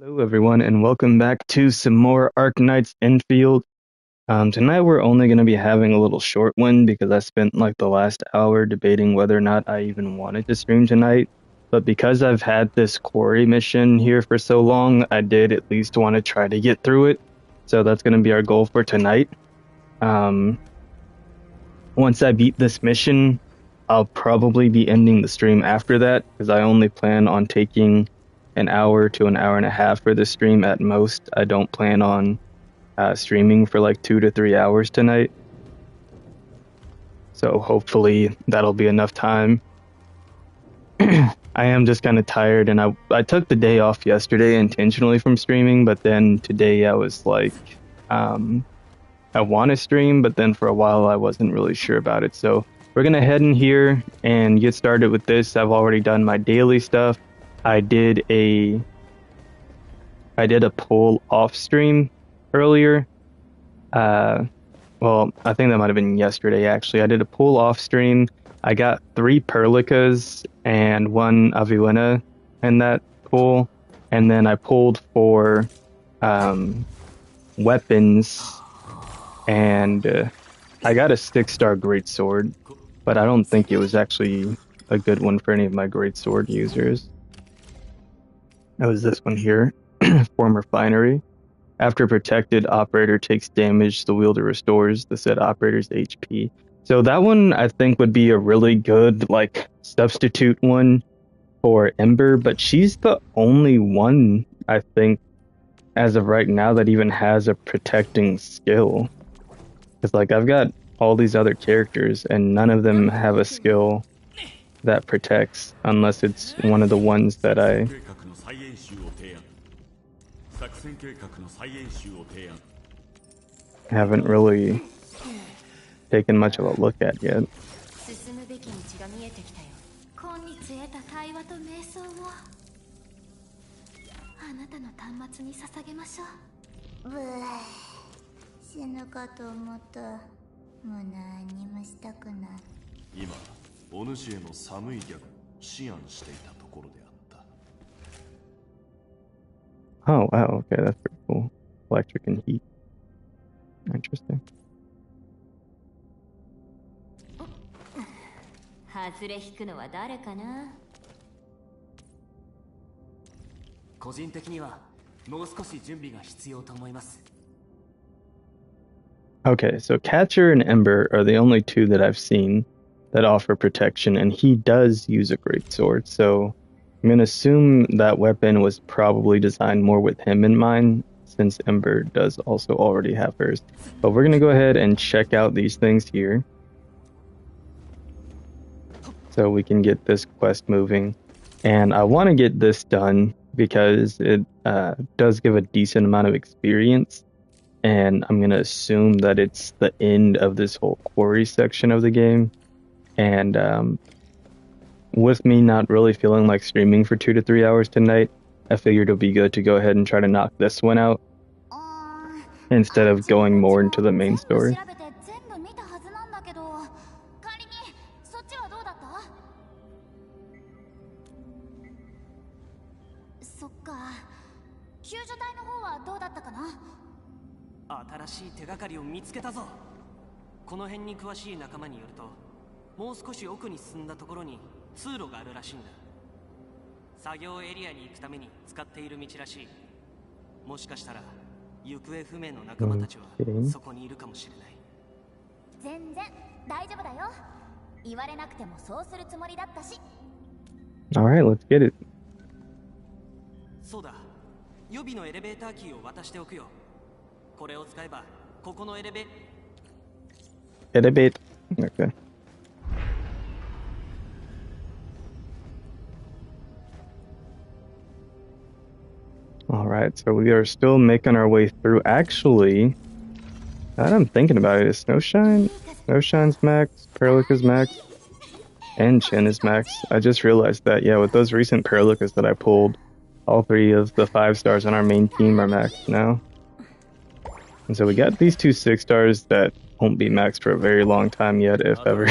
Hello, everyone, and welcome back to some more Arknights Endfield. Tonight we're only going to be having a little short one because I spent like the last hour debating whether or not I even wanted to stream tonight. But because I've had this quarry mission here for so long, I did at least want to try to get through it. So that's going to be our goal for tonight. Once I beat this mission, I'll probably be ending the stream after that because I only plan on taking an hour to an hour and a half for the stream at most. I don't plan on streaming for like 2 to 3 hours tonight. So hopefully that'll be enough time. I am just kind of tired, and I took the day off yesterday intentionally from streaming, but then today I was like, I want to stream, but then for a while I wasn't really sure about it. So we're going to head in here and get started with this. I've already done my daily stuff. I did a pull off stream earlier. Well, I think that might have been yesterday, actually. I did a pull off stream. I got 3 Perlicas and 1 Aviwena in that pull. And then I pulled for weapons, and I got a 6-star greatsword, but I don't think it was actually a good one for any of my greatsword users. It was this one here, Former Finery. After a protected operator takes damage, the wielder restores the said operator's HP. So that one I think would be a really good like substitute one for Ember, but she's the only one I think as of right now that even has a protecting skill. Because like I've got all these other characters and none of them have a skill that protects unless it's one of the ones that I haven't really taken much of a look at yet. Oh wow, okay, that's pretty cool. Electric and heat. Interesting. 外れ引くのは誰かな。個人的にはもう少し準備が必要と思います。 Okay, so Catcher and Ember are the only 2 that I've seen that offer protection, and he does use a greatsword, so I'm going to assume that weapon was probably designed more with him in mind, since Ember does also already have hers. But we're going to go ahead and check out these things here, so we can get this quest moving. And I want to get this done because it does give a decent amount of experience, and I'm going to assume that it's the end of this whole quarry section of the game. And with me not really feeling like streaming for 2 to 3 hours tonight, I figured it'll be good to go ahead and try to knock this one out instead of going more into the main story. Alright, let's get it. Elevate. Okay. Alright, so we are still making our way through. Actually, now that I'm thinking about it, is Snowshine's max, Perlica's max, and Chin is max. I just realized that, yeah, with those recent Perlicas that I pulled, all 3 of the 5 stars on our main team are maxed now. And so we got these 2 6-stars that won't be maxed for a very long time yet, if ever.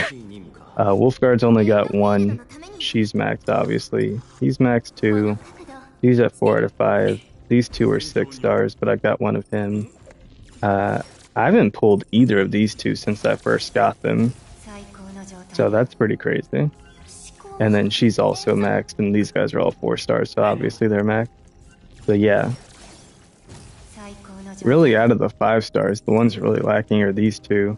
Wolfguard's only got 1. She's maxed, obviously. He's maxed too. He's at 4 out of 5. these two are 6 stars, but I got one of him. Uh, I haven't pulled either of these two since I first got them, so that's pretty crazy. And then she's also maxed, and these guys are all 4 stars, so obviously they're maxed. So yeah, really out of the 5 stars, the ones really lacking are these two.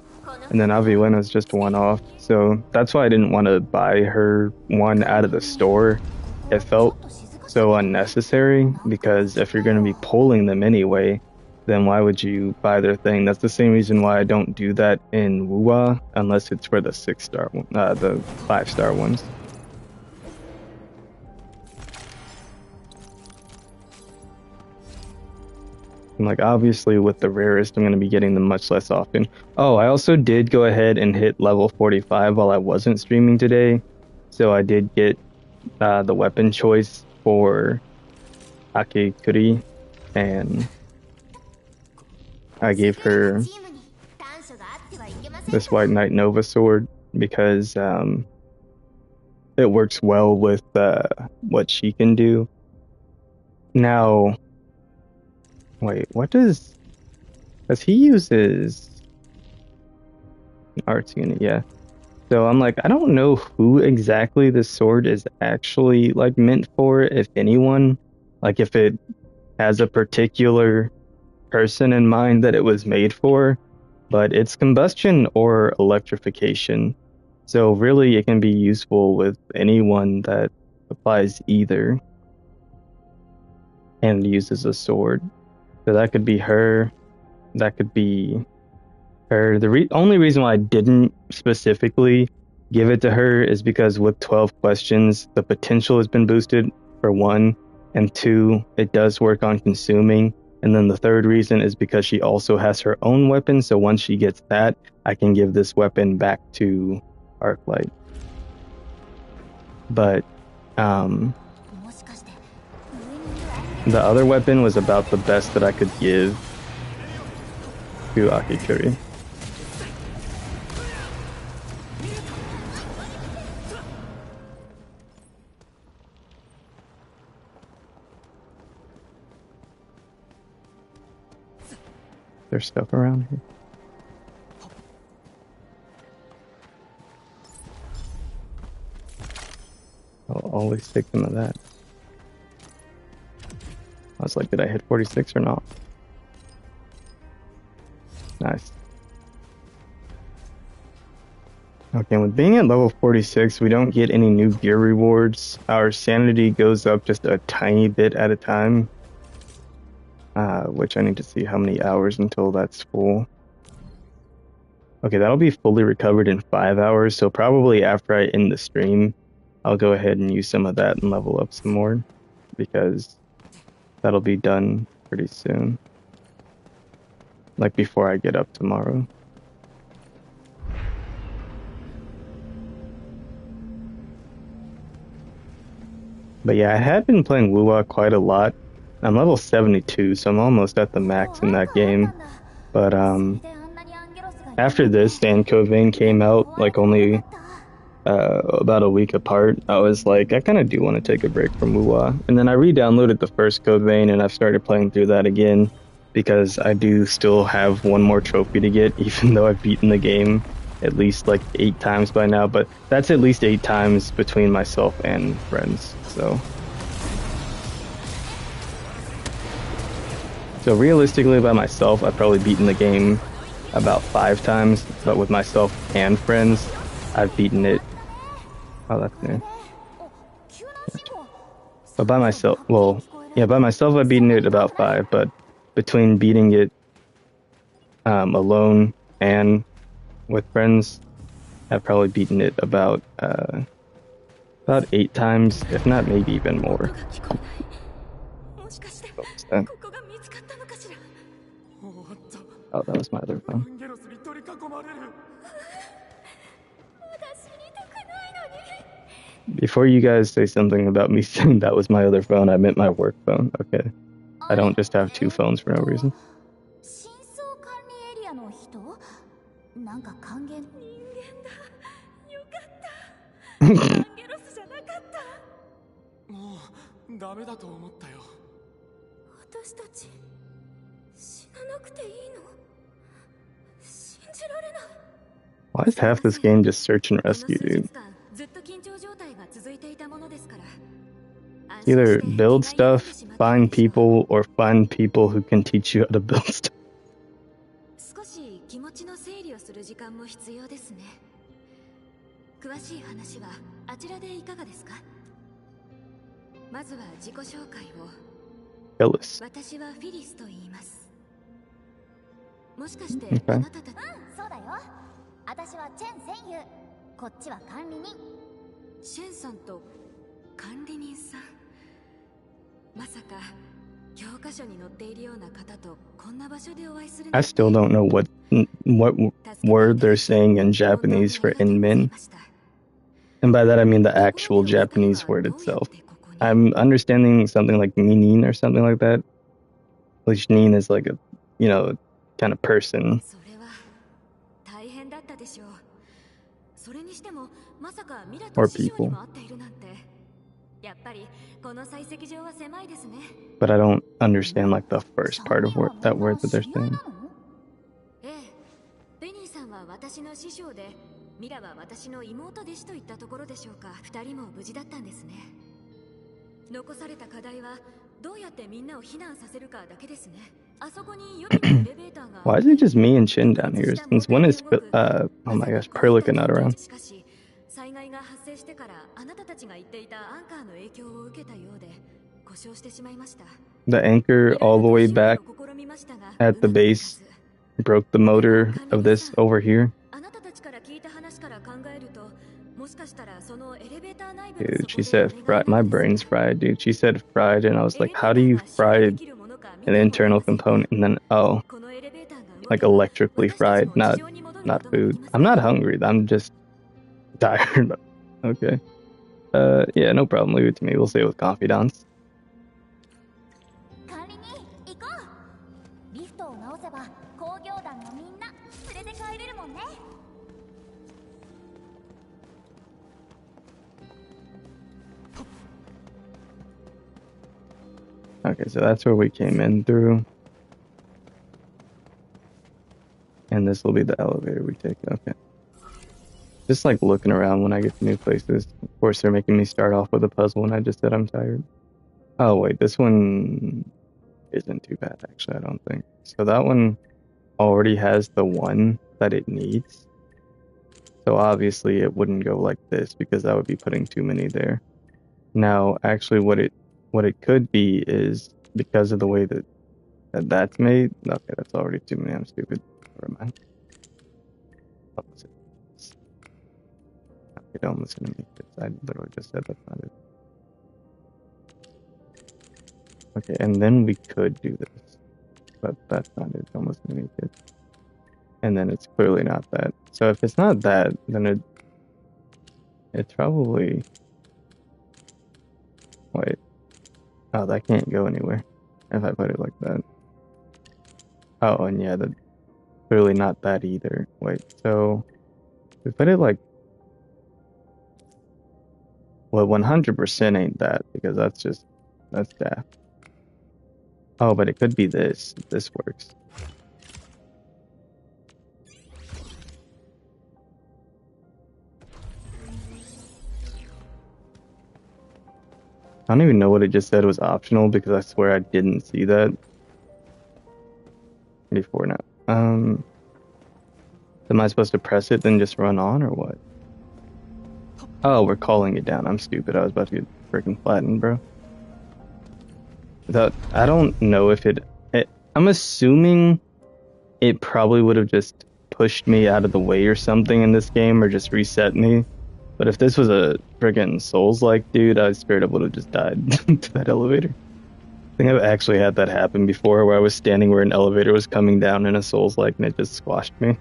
And then Avilena's just one off. So that's why I didn't want to buy her one out of the store. It felt so unnecessary because if you're going to be pulling them anyway, then why would you buy their thing? That's the same reason why I don't do that in Wuwa unless it's for the 6 star, the 5 star ones. And like obviously with the rarest, I'm going to be getting them much less often. Oh, I also did go ahead and hit level 45 while I wasn't streaming today. So I did get the weapon choice for Akikuri, and I gave her this White Knight Nova sword because it works well with what she can do. Now, wait, what does he uses arts unit? Yeah. So I'm like, I don't know who exactly this sword is actually like meant for, if anyone. Like if it has a particular person in mind that it was made for, but it's combustion or electrification. So really it can be useful with anyone that applies either and uses a sword. So that could be her, that could be her. The only reason why I didn't specifically give it to her is because with 12 questions, the potential has been boosted for one, and two, it does work on consuming. And then the third reason is because she also has her own weapon. So once she gets that, I can give this weapon back to Arclight. But the other weapon was about the best that I could give to Akikuri. There's stuff around here. I'll always take some of that. I was like, did I hit 46 or not? Nice. Okay, with being at level 46, we don't get any new gear rewards. Our sanity goes up just a tiny bit at a time. Which I need to see how many hours until that's full. Okay, that'll be fully recovered in 5 hours, so probably after I end the stream, I'll go ahead and use some of that and level up some more, because that'll be done pretty soon. Like before I get up tomorrow. But yeah, I had been playing Wuwa quite a lot. I'm level 72, so I'm almost at the max in that game. But after this, Dan Covain came out like only about a week apart. I was like, I kind of do want to take a break from Wuwa. And then I re-downloaded the first Covain and I've started playing through that again because I do still have one more trophy to get, even though I've beaten the game at least like 8 times by now. But that's at least 8 times between myself and friends. So realistically, by myself, I've probably beaten the game about 5 times, but with myself and friends, I've beaten it. Oh, that's new. But by myself, well, yeah, by myself, I've beaten it about 5, but between beating it alone and with friends, I've probably beaten it about 8 times, if not maybe even more. What was that? Oh, that was my other phone. Before you guys say something about me saying that was my other phone, I meant my work phone. Okay. I don't just have 2 phones for no reason. Why is half this game just search and rescue, dude? Either build stuff, find people, or find people who can teach you how to build stuff. 少し気持ちの整理をする時間も必要ですね。詳しい話はあちらでいかがですか？まずは自己紹介を。私はフィリスと言います。もしかしてあなたたち、そうだよ。私はチェン専優。こっちは管理人。シェンさんと管理人さん。まさか教科書に載っているような方とこんな場所でお会いするなんて。 I still don't know what word they're saying in Japanese for inmin. And by that I mean the actual Japanese word itself. I'm understanding something like ninin or something like that. Which nin is like a, you know, kind of person. Or people. But I don't understand like the first part of that word that they're saying. ミラは私の妹弟子といったところでしょうか。二人も無事だったんですね。残された課題はどうやってみんなを避難させるかだけですね。あそこに予備のエレベーターが。Why is it just me and Chin down here? Since when is oh my gosh, Perlica not around? しかし災害が発生してからあなたたちが言っていたアンカーの影響を受けたようで故障してしまいました。The anchor all the way back at the base broke the motor of this over here. Dude, she said fried. My brain's fried, dude. She said fried, and I was like, how do you fry an internal component and then, oh, like electrically fried, not food. I'm not hungry. I'm just tired. Okay. Yeah, no problem. Leave it to me. We'll say it with confidence. Okay, so that's where we came in through. And this will be the elevator we take. Okay. Just like looking around when I get to new places. Of course, they're making me start off with a puzzle and I just said I'm tired. Oh, wait, this one isn't too bad, actually, I don't think. So that one already has the one that it needs. So obviously it wouldn't go like this because that would be putting too many there. Now, actually, what it could be is because of the way that's made. Okay, that's already too many. I'm stupid. Never mind. Okay, don't listen to me. I literally just said that's not it. Okay, and then we could do this, but that's not it. Don't listen to me, kids. And then it's clearly not that. So if it's not that, then it's probably. Wait. Oh, that can't go anywhere if I put it like that. Oh, and yeah, that's clearly not that either. Wait, so we put it like. Well, 100% ain't that because that's daft. Oh, but it could be this. This works. I don't even know what it just said was optional because I swear I didn't see that. 84 now. Am I supposed to press it then just run on or what? Oh, we're calling it down. I'm stupid. I was about to get freaking flattened, bro. I don't know if I'm assuming it probably would have just pushed me out of the way or something in this game or just reset me. But if this was a friggin' Souls-like dude, I straight up would have just died to that elevator. I think I've actually had that happen before where I was standing where an elevator was coming down in a Souls-like and it just squashed me.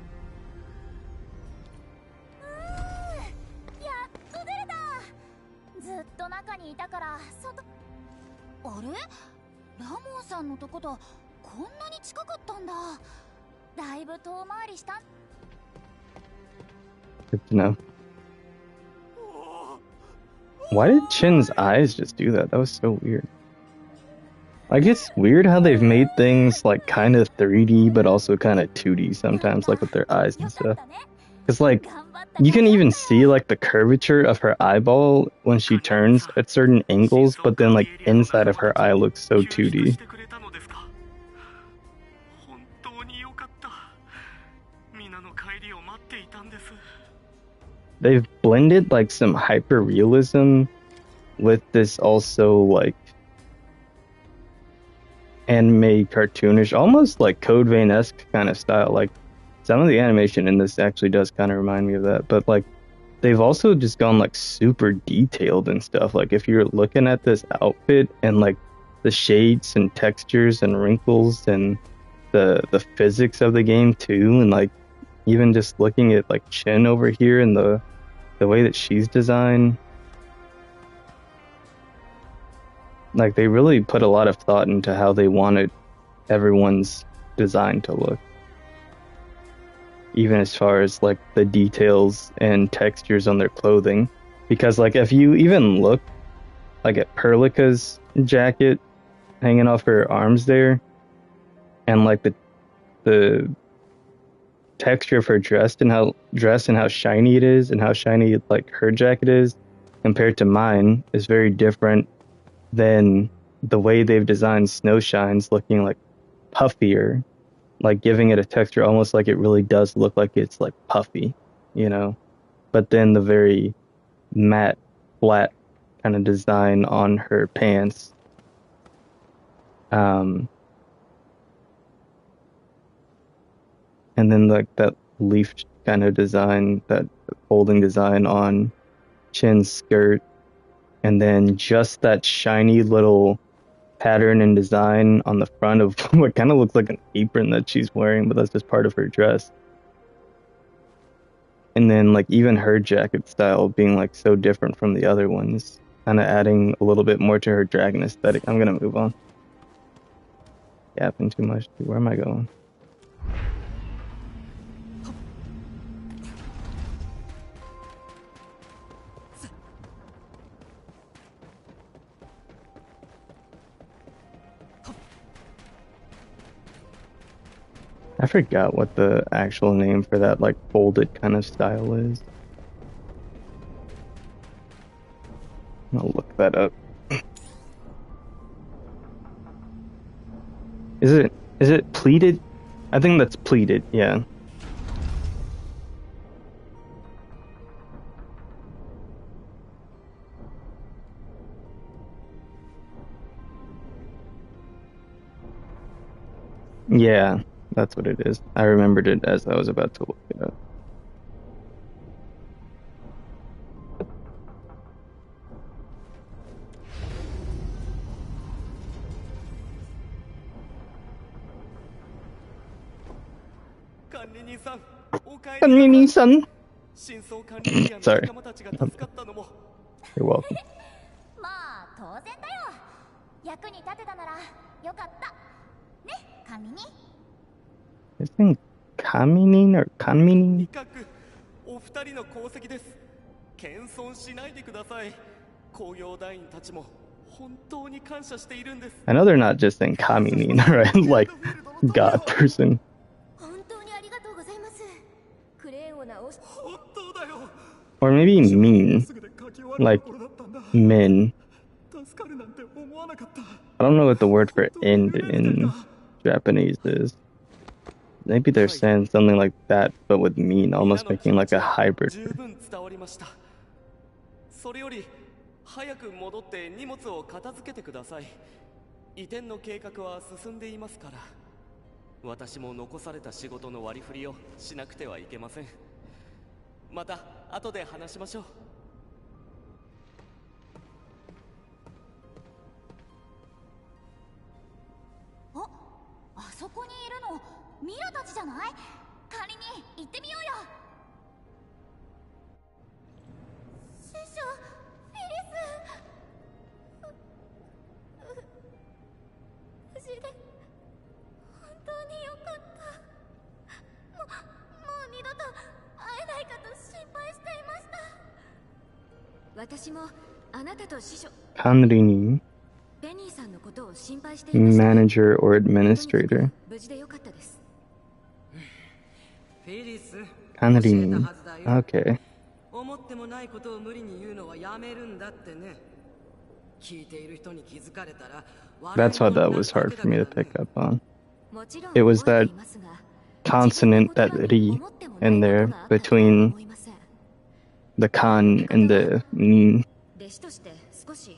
Good to know. Why did Chin's eyes just do that? That was so weird. Like it's weird how they've made things like kind of 3D but also kind of 2D sometimes, like with their eyes and stuff. Because like you can even see like the curvature of her eyeball when she turns at certain angles, but then like inside of her eye looks so 2D. They've blended like some hyper realism with this also like anime cartoonish, almost like Code Vein-esque kind of style. Like some of the animation in this actually does kind of remind me of that, but like they've also just gone like super detailed and stuff. Like if you're looking at this outfit and like the shades and textures and wrinkles and the physics of the game too, and like even just looking at like Chin over here and the way that she's designed, like they really put a lot of thought into how they wanted everyone's design to look, even as far as like the details and textures on their clothing. Because like if you even look like at Perlica's jacket hanging off her arms there, and like the texture of her dress and how shiny it is and how shiny like her jacket is compared to mine is very different than the way they've designed Snowshine's looking like puffier, like giving it a texture almost like it really does look like it's like puffy, you know. But then the very matte, flat kind of design on her pants. And then like that leaf kind of design, that folding design on Chin's skirt, and then just that shiny little pattern and design on the front of what kind of looks like an apron that she's wearing, but that's just part of her dress. And then like even her jacket style being like so different from the other ones, kind of adding a little bit more to her dragon aesthetic. I'm gonna move on. Yapping too much. Where am I going? I forgot what the actual name for that like folded kind of style is. I'll look that up. Is it pleated? I think that's pleated, yeah. Yeah, that's what it is. I remembered it as I was about to look it up. Kanmini-san. Sorry. You're welcome. まあ当然だよ。役に立てたならよかった。ね、神に。Is it Kaminin or Kanmini? お二人の功績です。謙遜しないでください。工業団員たちも本当に感謝しているんです。I know they're not just saying Kaminin, right? Like God person. 本当にありがとうございます。クレーンを直し。本当だよ。Or maybe mean, like min. 助かるなんて思わなかった。I don't know what the word for end in Japanese is. Maybe they're saying something like that, but with mean, almost making like a hybrid. 十分伝わりました。それより早く戻って荷物を片付けてください。移転の計画は進んでいますから。私も残された仕事の割り振りをしなくてはいけません。また後で話しましょう。あ、あそこにいるのミラたちじゃない？仮に行ってみようよ。師匠、フィリス。無事で本当によかった。もう二度と会えないかと心配していました。私もあなたと師匠 Kanrini. ベニーさんのこことを心配していました。 Manager or とにかく administrator. 無事でよかったです。フィリス、教えた Kanrin. はずだよ。 Okay. 思ってもないことを無理に言うのはやめるんだってね。聞いている人に気づかれたら That's why that was hard for me to pick up on. もちろん It was 覚え that ていますが、 consonant, that ri in there between the kan and the ni. 弟子として少し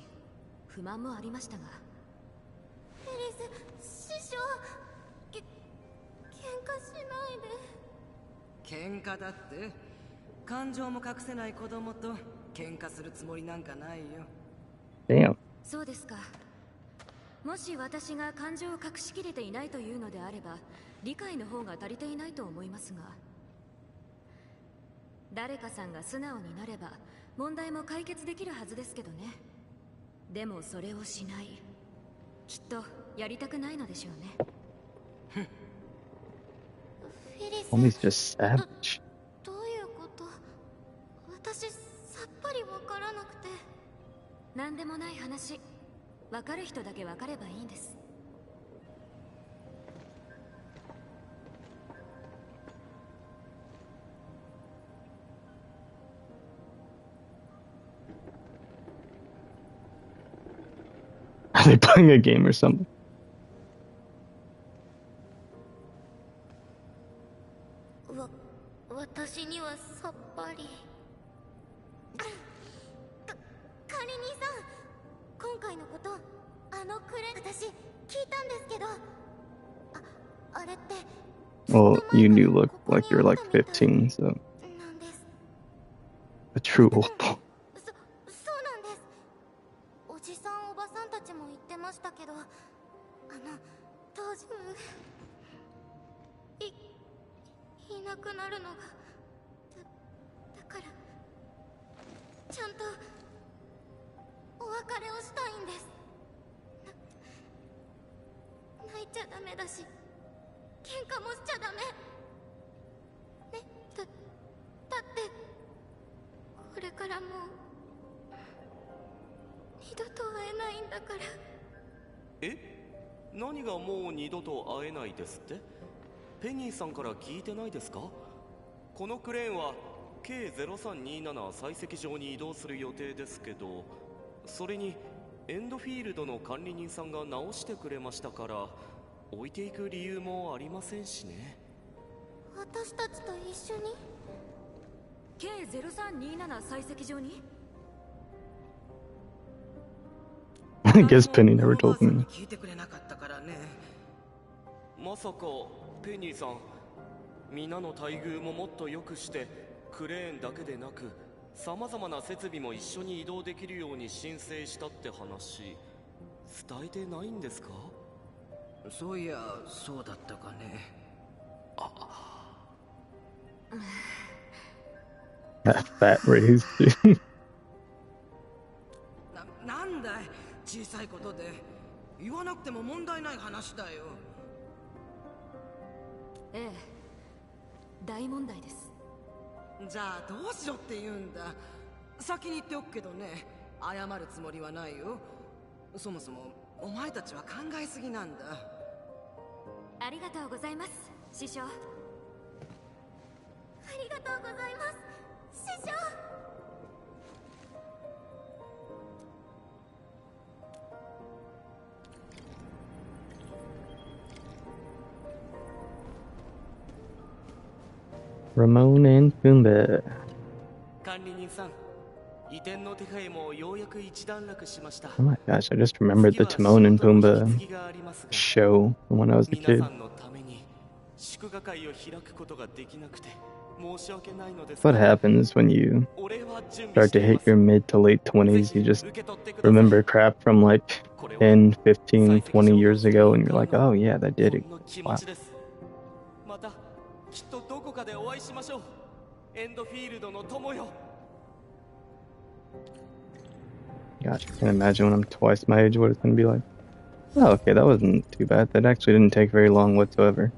不満もありましたが。フェリス師匠、喧嘩しないで。喧嘩だって。感情も隠せない子供と喧嘩するつもりなんかないよ。 Damn. そうですか。もし私が感情を隠しきれていないというのであれば、理解の方が足りていないと思いますが、誰かさんが素直になれば問題も解決できるはずですけどね。でもそれをしない。きっとやりたくないのでしょうね。フェリス、 Homie's just savage. どういうこと？私さっぱりわからなくて。何でもない話。わかる人だけわかればいいんです。Are they playing a game or something? 私にはさっぱり。管理人さん、今回のこと、クレ私聞いたんですけど、あれって。 Well, you do look like you're like 15, so なんです。 a true old. そうなんです。おじさんおばさんたちも言ってましたけど、当時いなくなるのがだからちゃんとお別れをしたいんです。泣いちゃダメだし、喧嘩もしちゃダメね。だってこれからもう二度と会えないんだから。え、何がもう二度と会えないですって？ペニーさんから聞いてないですか？このクレーンは K0327 採石場に移動する予定ですけど、それにエンドフィールドの管理人さんが直してくれましたから、置いていく理由もありませんしね。私たちと一緒に K0327 採石場に？ I guess Penny never told me. 聞いてくれなかったからね。まさかペニーさん、皆の待遇ももっと良くしてクレーンだけでなく様々な設備も一緒に移動できるように申請したって話伝えてないんですか？そういや、そうだったかね。That fat raised dude. なんだい、小さいことで言わなくても問題ない話だよ。ええ、大問題です。じゃあどうしろって言うんだ。先に言っておくけどね、謝るつもりはないよ。そもそもお前たちは考えすぎなんだ。ありがとうございます、師匠。ありがとうございます、師匠。 Ramon and Pumbaa. 管理人さん、移転の手配もようやく一段落しました。 Oh my gosh, I just remembered the Timon and Pumbaa show from when I was a 皆 kid. さんのために祝賀会を開くことができなくて申し訳ないのですが、 What happens when you お礼は準 start 備し to ていま hit す。 your mid to late 20s? You just 受け取ってください。 remember crap from like 10, 15, 20 years ago, and you're like, oh yeah, that did it. ほんの気 Wow. 持ちです。またきっとどこかでお会いしましょう。エンドフィールドの友よ。 Gosh, I can't imagine when I'm twice my age what it's gonna be like. Oh, okay, that wasn't too bad. That actually didn't take very long whatsoever.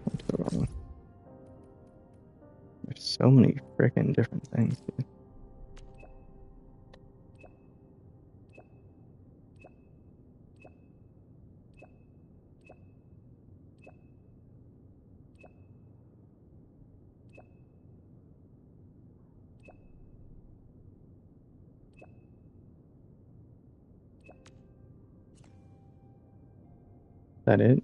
What's the wrong one? So many freaking different things, dude. Is that it?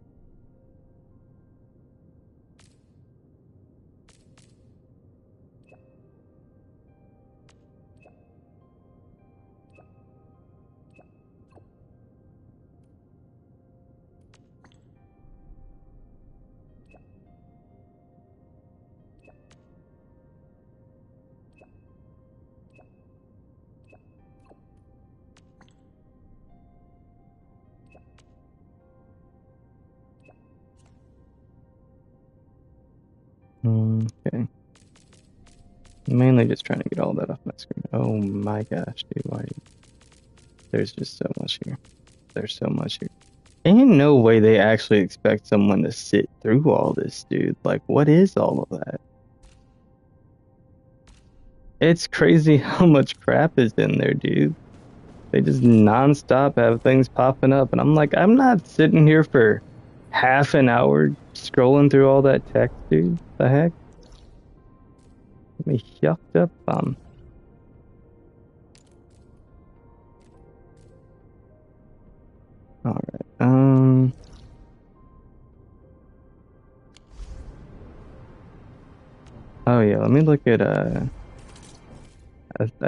Okay. Mainly just trying to get all that off my screen. Oh my gosh, dude, why? There's just so much here. There's so much here. Ain't no way they actually expect someone to sit through all this, dude. Like, what is all of that? It's crazy how much crap is in there, dude. They just nonstop have things popping up, and I'm like, I'm not sitting here for half an hour scrolling through all that text, dude. The heck? Get me yucked up, Alright, oh yeah, let me look at, I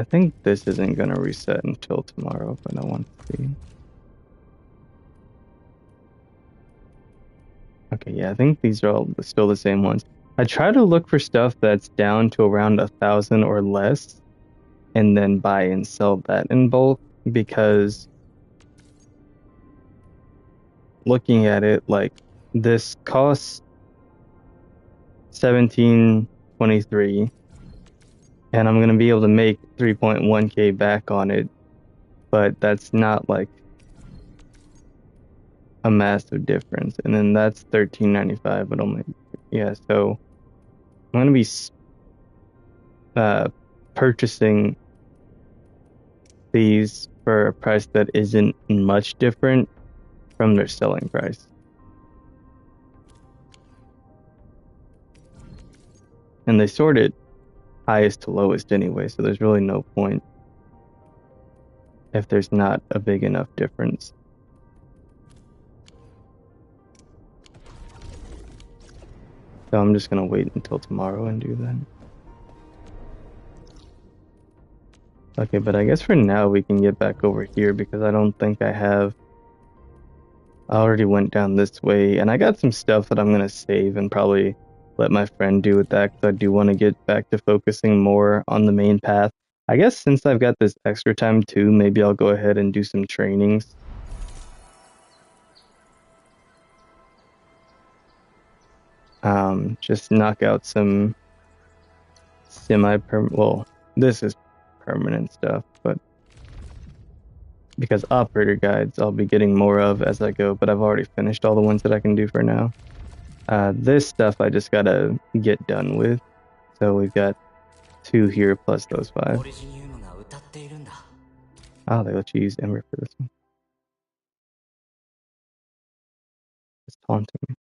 think this isn't gonna reset until tomorrow, but I want to see. Okay, yeah, I think these are all still the same ones. I try to look for stuff that's down to around 1,000 or less, and then buy and sell that in bulk, because looking at it, like, this costs 17.23, and I'm gonna be able to make 3.1k back on it, but that's not like a massive difference. And then that's 13.95, but only, yeah, so I'm gonna be purchasing these for a price that isn't much different from their selling price. And they sort it highest to lowest anyway, so there's really no point if there's not a big enough difference. So I'm just gonna wait until tomorrow and do that. Okay, but I guess for now we can get back over here, because I don't think I have... I already went down this way, and I got some stuff that I'm gonna save and probably let my friend do with that, because I do want to get back to focusing more on the main path. I guess since I've got this extra time too, maybe I'll go ahead and do some trainings. Just knock out some semi-permanent, well, this is permanent stuff, but because operator guides I'll be getting more of as I go, but I've already finished all the ones that I can do for now. This stuff I just gotta get done with. So we've got 2 here plus those 5. Oh, they let you use Ember for this one. It's taunting me.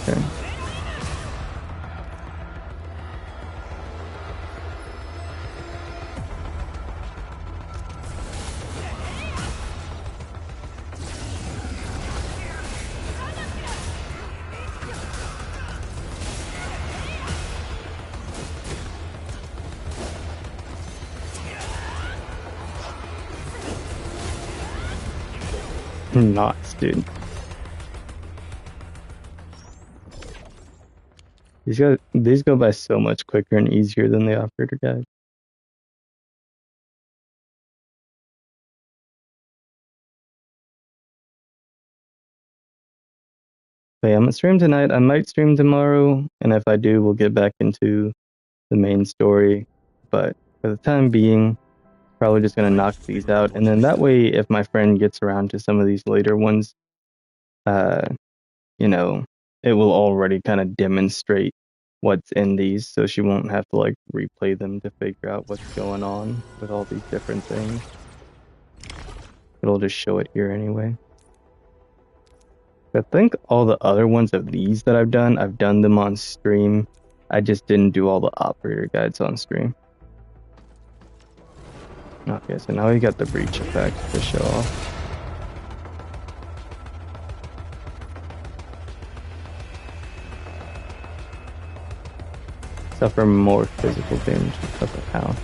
Okay. Nuts, dude. These go by so much quicker and easier than the operator guide. But yeah, I'm gonna stream tonight. I might stream tomorrow, and if I do, we'll get back into the main story. But for the time being, probably just gonna knock these out, and then that way, if my friend gets around to some of these later ones, uh, you know, it will already kind of demonstrate what's in these, so she won't have to like replay them to figure out what's going on with all these different things. It'll just show it here anyway. I think all the other ones of these that I've done them on stream. I just didn't do all the operator guides on stream. Okay, so now we got the breach effect to show off. Suffer more physical damage because of how.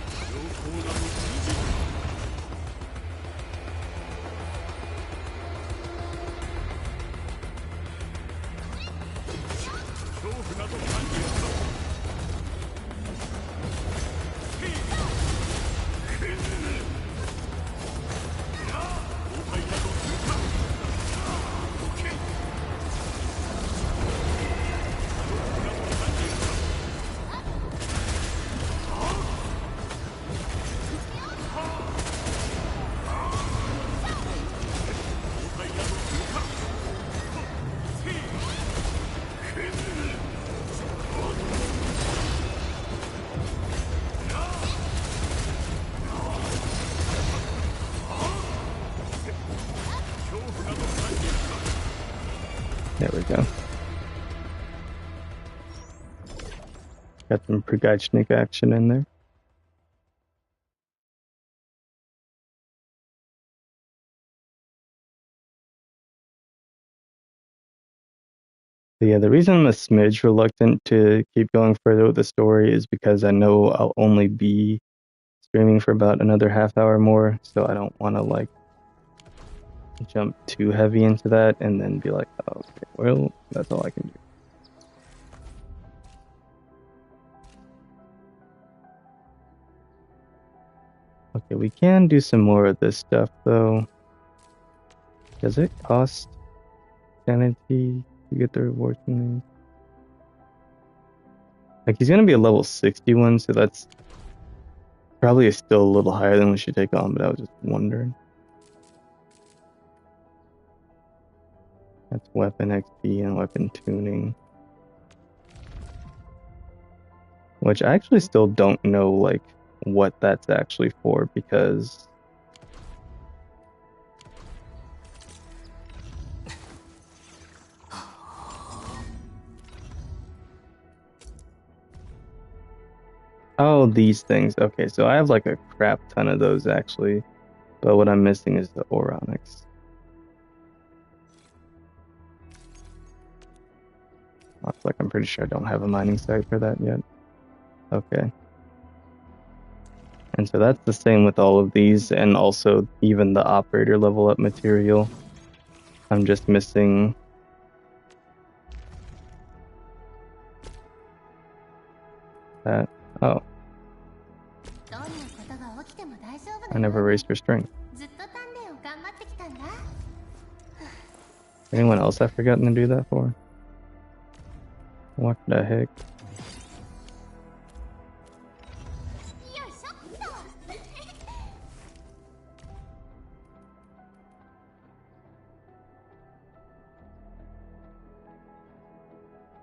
There we go. Got some Prigachnik action in there. But yeah, the reason I'm a smidge reluctant to keep going further with the story is because I know I'll only be streaming for about another half hour more, so I don't want to like jump too heavy into that and then be like, oh, okay, well, that's all I can do. Okay, we can do some more of this stuff though. Does it cost sanity to get the rewards from these? Like, he's gonna be a level 61, so that's probably still a little higher than we should take on, but I was just wondering. That's weapon XP and weapon tuning. Which I actually still don't know, like, what that's actually for, because oh, these things. Okay, so I have like a crap ton of those actually, but what I'm missing is the Oronics. Looks like I'm pretty sure I don't have a mining site for that yet. Okay. And so that's the same with all of these, and also even the operator level up material. I'm just missing that. Oh. I never raised her strength. Anyone else I've forgotten to do that for? What the heck?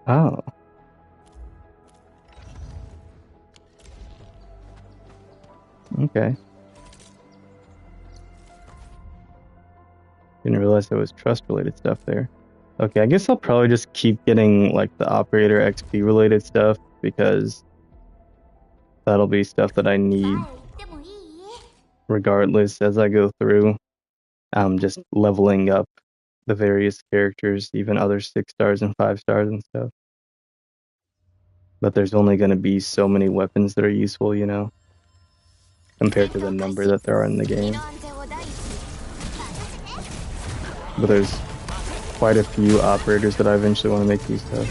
Oh. Okay. Didn't realize there was trust related stuff there. Okay, I guess I'll probably just keep getting like the operator XP related stuff, because that'll be stuff that I need regardless as I go through. Just leveling up the various characters, even other 6 stars and 5 stars and stuff. But there's only going to be so many weapons that are useful, you know, compared to the number that there are in the game. But there's quite a few operators that I eventually want to make use of.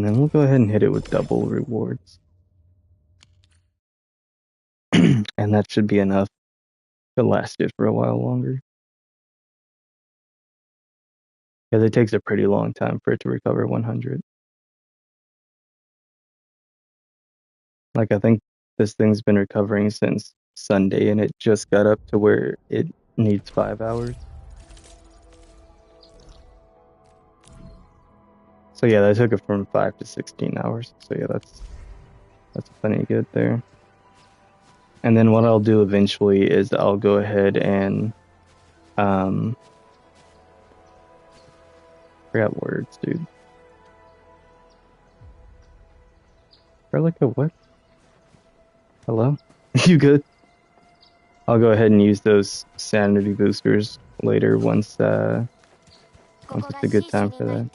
And then we'll go ahead and hit it with double rewards. And that should be enough to last it for a while longer. Because it takes a pretty long time for it to recover 100. Like, I think this thing's been recovering since Sunday, and it just got up to where it needs 5 hours. So yeah, that took it from 5 to 16 hours. So yeah, that's plenty good there. And then what I'll do eventually is I'll go ahead and forgot words, dude. Relica, what? Hello? You good? I'll go ahead and use those sanity boosters later once it's a good time for that.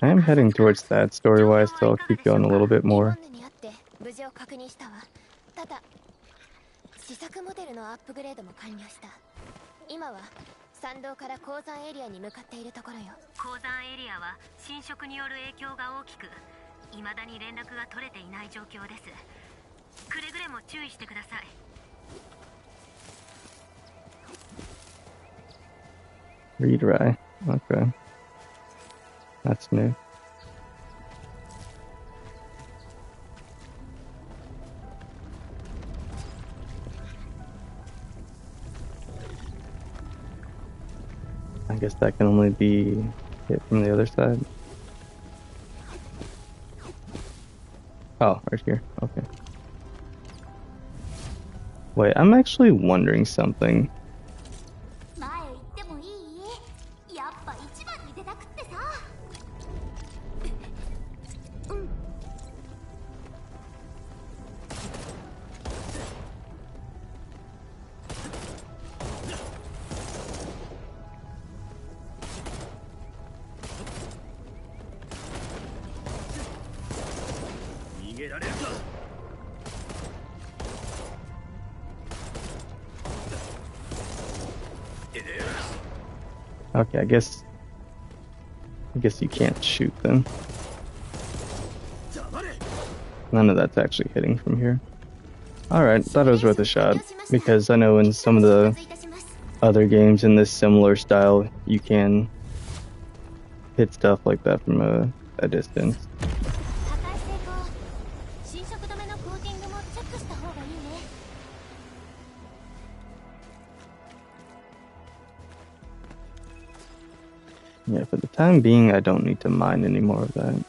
I am heading towards that story-wise, so I'll keep going a little bit more. 山道から鉱山エリアに向かっているところよ。鉱山エリアは侵食による影響が大きく、未だに連絡が取れていない状況です。くれぐれも注意してください。Read okay. That's new. I guess that can only be hit from the other side. Oh, right here. Okay. Wait, I'm actually wondering something. Okay, I guess you can't shoot them. None of that's actually hitting from here. Alright, thought it was worth a shot, because I know in some of the other games in this similar style, you can hit stuff like that from a distance. Yeah, for the time being, I don't need to mine any more of that.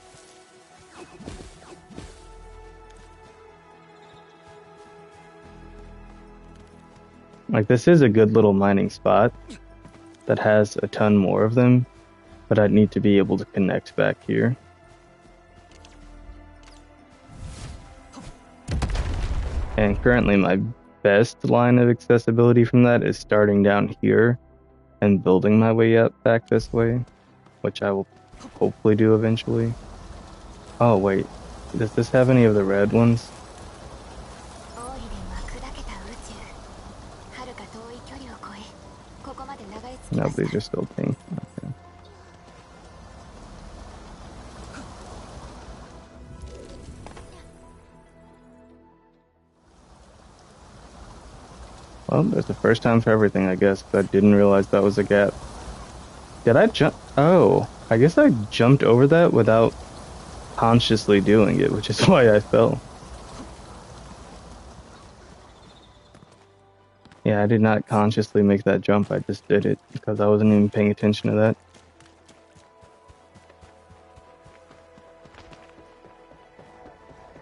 Like, this is a good little mining spot that has a ton more of them, but I'd need to be able to connect back here. And currently my best line of accessibility from that is starting down here and building my way up back this way, which I will hopefully do eventually. Oh wait, does this have any of the red ones? No, these are still pink. Okay. Well, there's the first time for everything, I guess, but I didn't realize that was a gap. Did I jump? Oh, I guess I jumped over that without consciously doing it, which is why I fell. Yeah, I did not consciously make that jump, I just did it, because I wasn't even paying attention to that.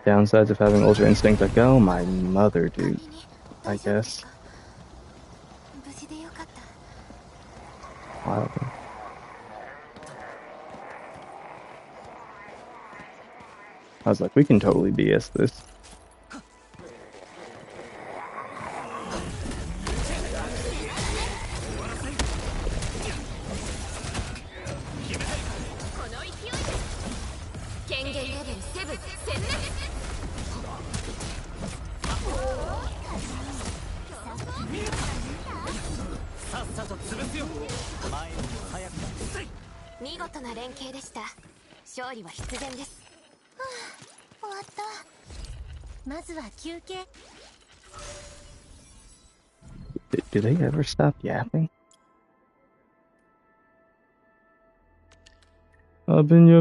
Downsides of having Ultra Instinct, like, oh my mother, dude. I guess. Wow. I was like, we can totally BS this. な連携でした。勝利は必然です。終わった。まずは休憩。Do they ever stop yapping? Up in your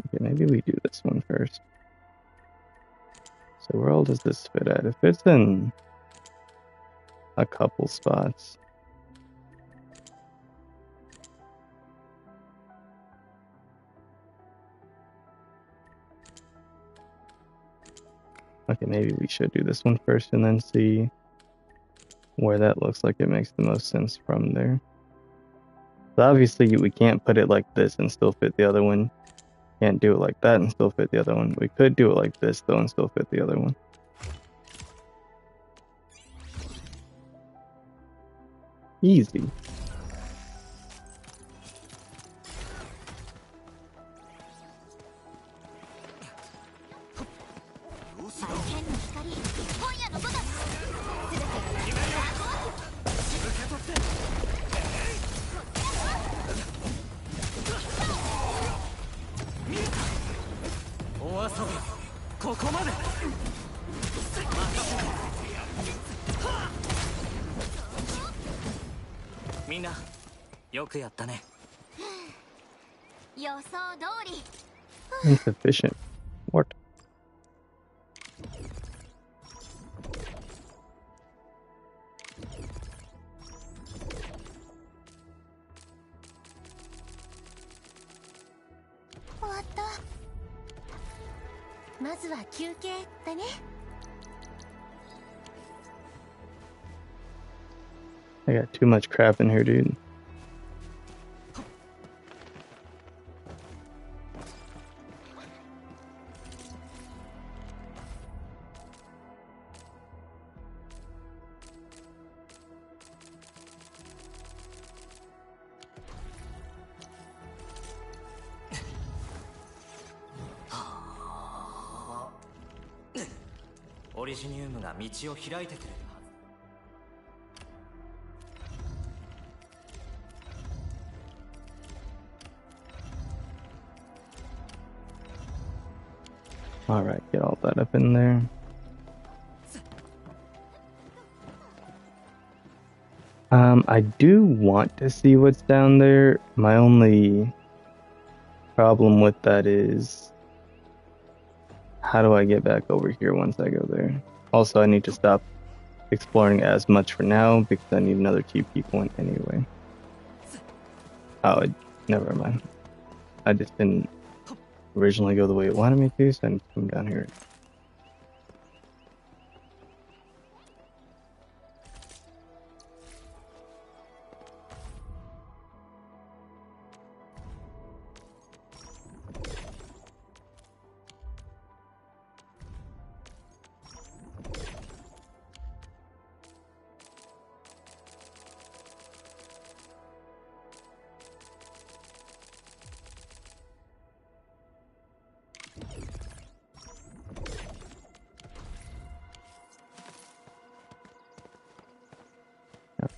Okay, maybe we do this one first. So where all does this fit at? It fits in a couple spots. Okay, maybe we should do this one first and then see where that looks like it makes the most sense from there. So obviously we can't put it like this and still fit the other one. Can't do it like that and still fit the other one. We could do it like this though and still fit the other one. Easy. Insufficient. What? I got too much crap in here, dude. Alright, get all that up in there. I do want to see what's down there. My only problem with that is, how do I get back over here once I go there? Also, I need to stop exploring as much for now because I need another TP point anyway. Oh, never mind. I just didn't originally go the way it wanted me to, so I need to come down here.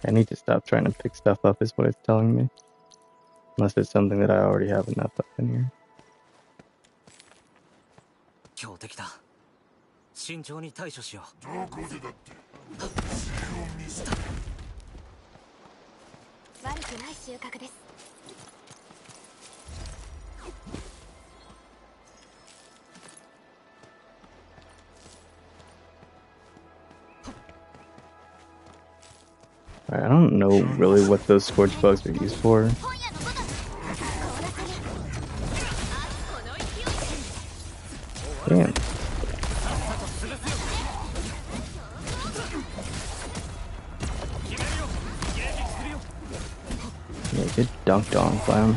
I need to stop trying to pick stuff up is what it's telling me. Unless it's something that I already have enough up in here. I don't know really what those scorch bugs are used for. Damn. Yeah, get dunked on by him.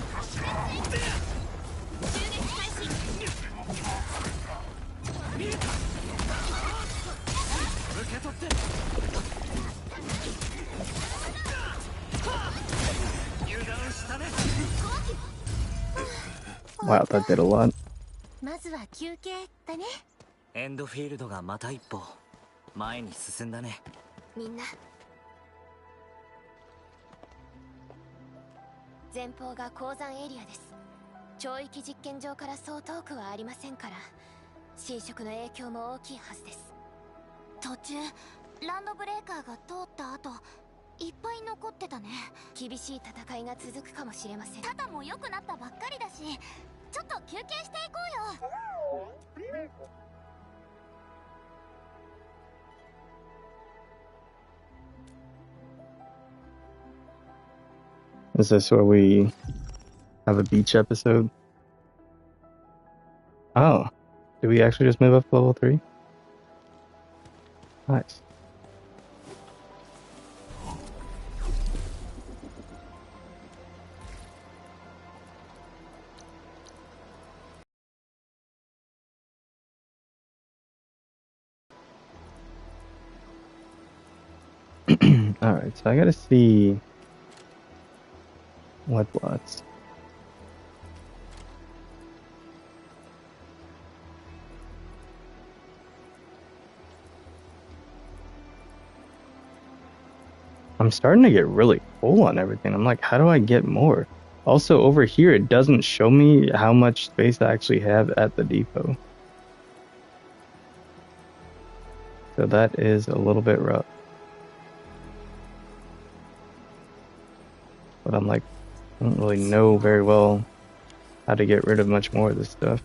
Wow, that did a lot. エンドフィールドがまた一歩前に進んだね。みんな前方が鉱山エリアです。超域実験場からそう遠くはありませんから、侵食の影響も大きいはずです。途中ランドブレーカーが通った後いっぱい残ってたね。厳しい戦いが続くかもしれません。肩も良くなったばっかりだし、ちょっと休憩していこうよ。Is this where we have a beach episode? Oh, did we actually just move up to level 3? Nice. Alright, so I gotta see what plots. I'm starting to get really full on everything. I'm like, how do I get more? Also, over here, it doesn't show me how much space I actually have at the depot. So that is a little bit rough. But I'm like, I don't really know very well how to get rid of much more of this stuff.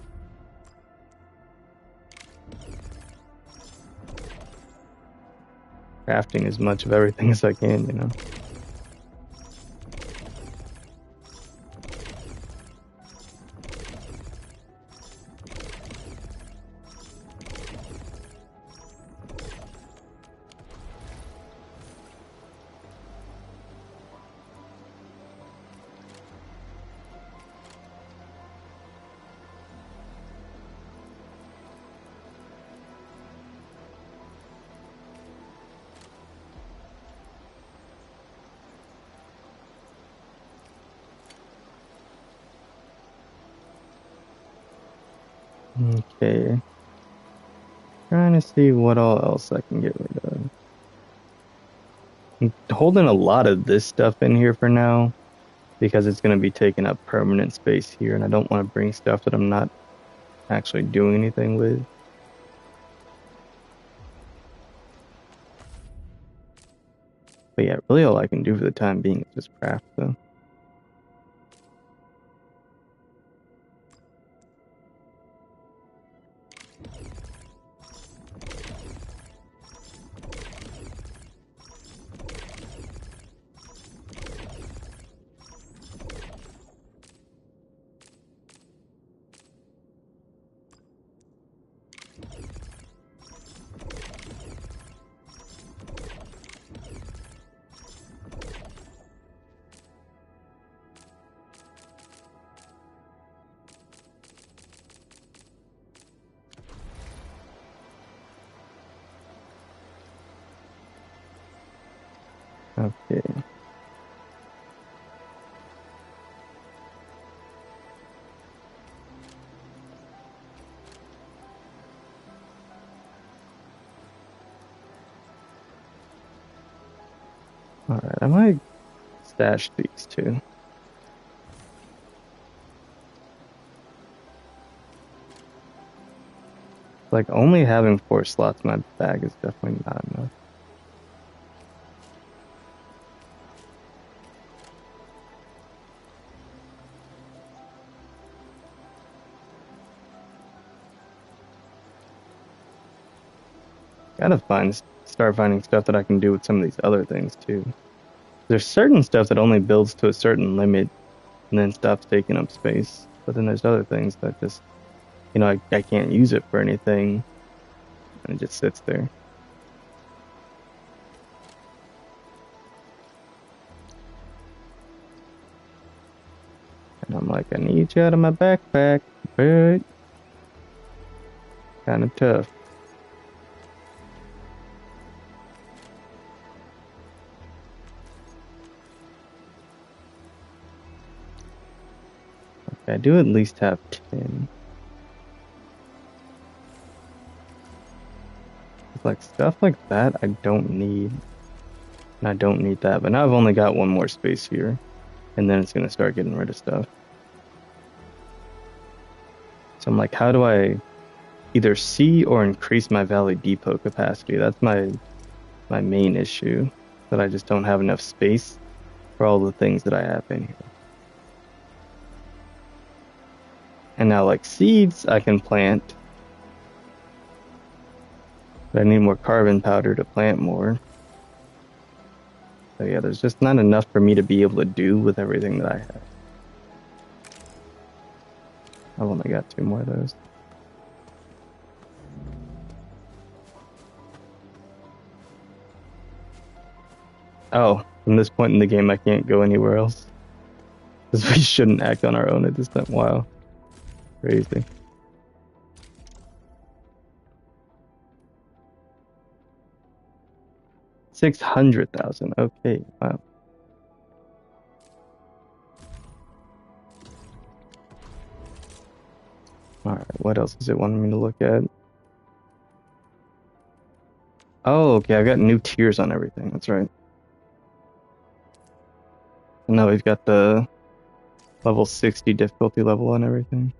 Crafting as much of everything as I can, you know. Okay. Trying to see what all else I can get rid of. I'm holding a lot of this stuff in here for now because it's going to be taking up permanent space here, and I don't want to bring stuff that I'm not actually doing anything with. But yeah, really all I can do for the time being is just craft, though. Okay. Alright, I might stash these too. Like, only having 4 slots in my bag is definitely not enough. Gotta start finding stuff that I can do with some of these other things too. There's certain stuff that only builds to a certain limit and then stops taking up space. But then there's other things that just, I can't use it for anything and it just sits there. And I'm like, I need you out of my backpack, but kind of tough. Okay, I do at least have 10. like stuff like that I don't need. And I don't need that. But now I've only got one more space here. And then it's going to start getting rid of stuff. So I'm like, how do I either see or increase my Valley Depot capacity? That's my main issue. That I just don't have enough space for all the things that I have in here. And now like seeds I can plant. But I need more carbon powder to plant more. So yeah, there's just not enough for me to be able to do with everything that I have. I've only got 2 more of those. Oh, from this point in the game I can't go anywhere else. Because we shouldn't act on our own at this time. Wow. Crazy. $600,000. Okay, wow. Alright, what else is it wanting me to look at? Oh, okay, I've got new tiers on everything. That's right. And now we've got the level 60 difficulty level on everything.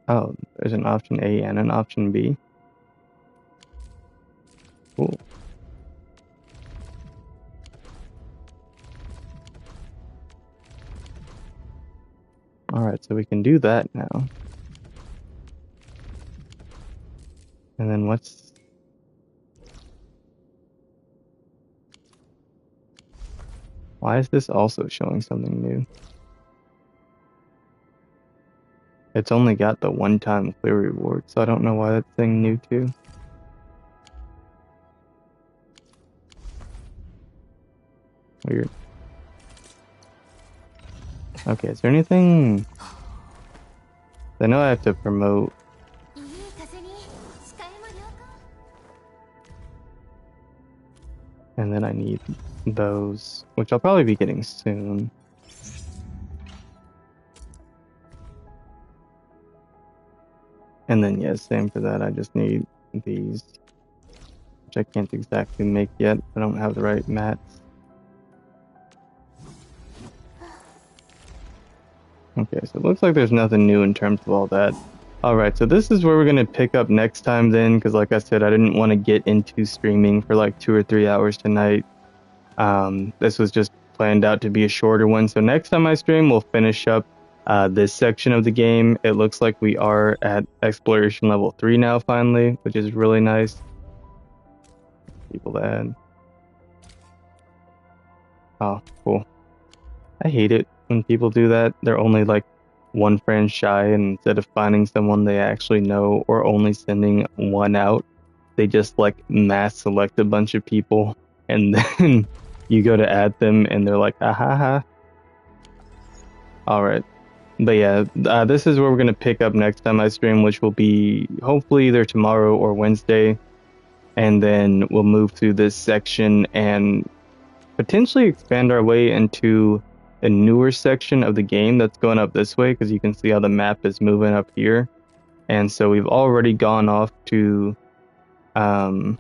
Oh, there's an option A and an option B. Cool. Alright, so we can do that now. And then what's... Why is this also showing something new? It's only got the one-time clear reward, so I don't know why that's thing new too. Weird. Okay, is there anything... I know I have to promote... And then I need those, which I'll probably be getting soon. And then, yeah, same for that. I just need these, which I can't exactly make yet. I don't have the right mats. Okay, so it looks like there's nothing new in terms of all that. Alright, so this is where we're going to pick up next time then, because like I said, I didn't want to get into streaming for like 2 or 3 hours tonight. This was just planned out to be a shorter one, so next time I stream, we'll finish up this section of the game. It looks like we are at exploration level 3 now finally, which is really nice. People to add. Oh, cool. I hate it when people do that. They're only like 1 friend shy, and instead of finding someone they actually know or only sending 1 out, they just like mass select a bunch of people, and then you go to add them and they're like, ah ha ha. Alright. But yeah, this is where we're going to pick up next time I stream, which will be hopefully either tomorrow or Wednesday. And then we'll move through this section and potentially expand our way into a newer section of the game that's going up this way, because you can see how the map is moving up here. And so we've already gone off to the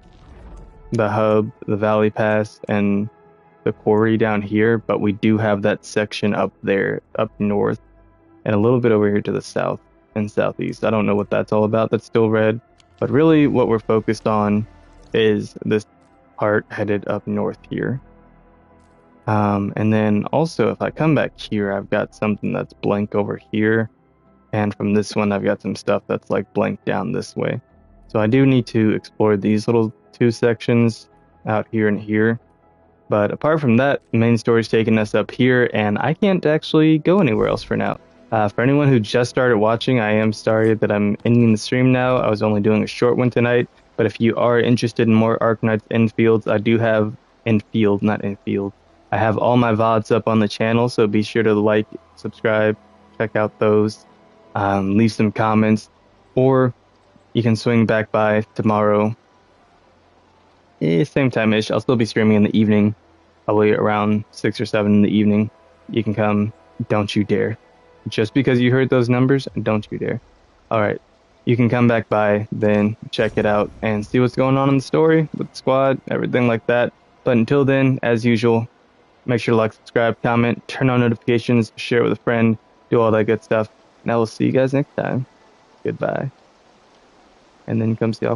hub, the Valley Pass, and the quarry down here, but we do have that section up there, up north, and a little bit over here to the south and southeast. I don't know what that's all about. That's still red, but really what we're focused on is this part headed up north here. And then also if I come back here, I've got something that's blank over here, and from this one I've got some stuff that's like blank down this way. So I do need to explore these little 2 sections out here and here. But apart from that, the main story's taking us up here, and I can't actually go anywhere else for now. For anyone who just started watching, I am sorry that I'm ending the stream now. I was only doing a short one tonight, but if you are interested in more Arknights Endfields, I do have Endfield, not Enfield. I have all my VODs up on the channel, so be sure to like, subscribe, check out those, leave some comments, or you can swing back by tomorrow. Same time-ish. I'll still be streaming in the evening, probably around 6 or 7 in the evening. You can come. Don't you dare. Just because you heard those numbers, don't you dare. Alright. you can come back by then, check it out, and see what's going on in the story with the squad, everything like that. But until then, as usual, make sure to like, subscribe, comment, turn on notifications, share with a friend, do all that good stuff. And I will see you guys next time. Goodbye. And then comes the awkward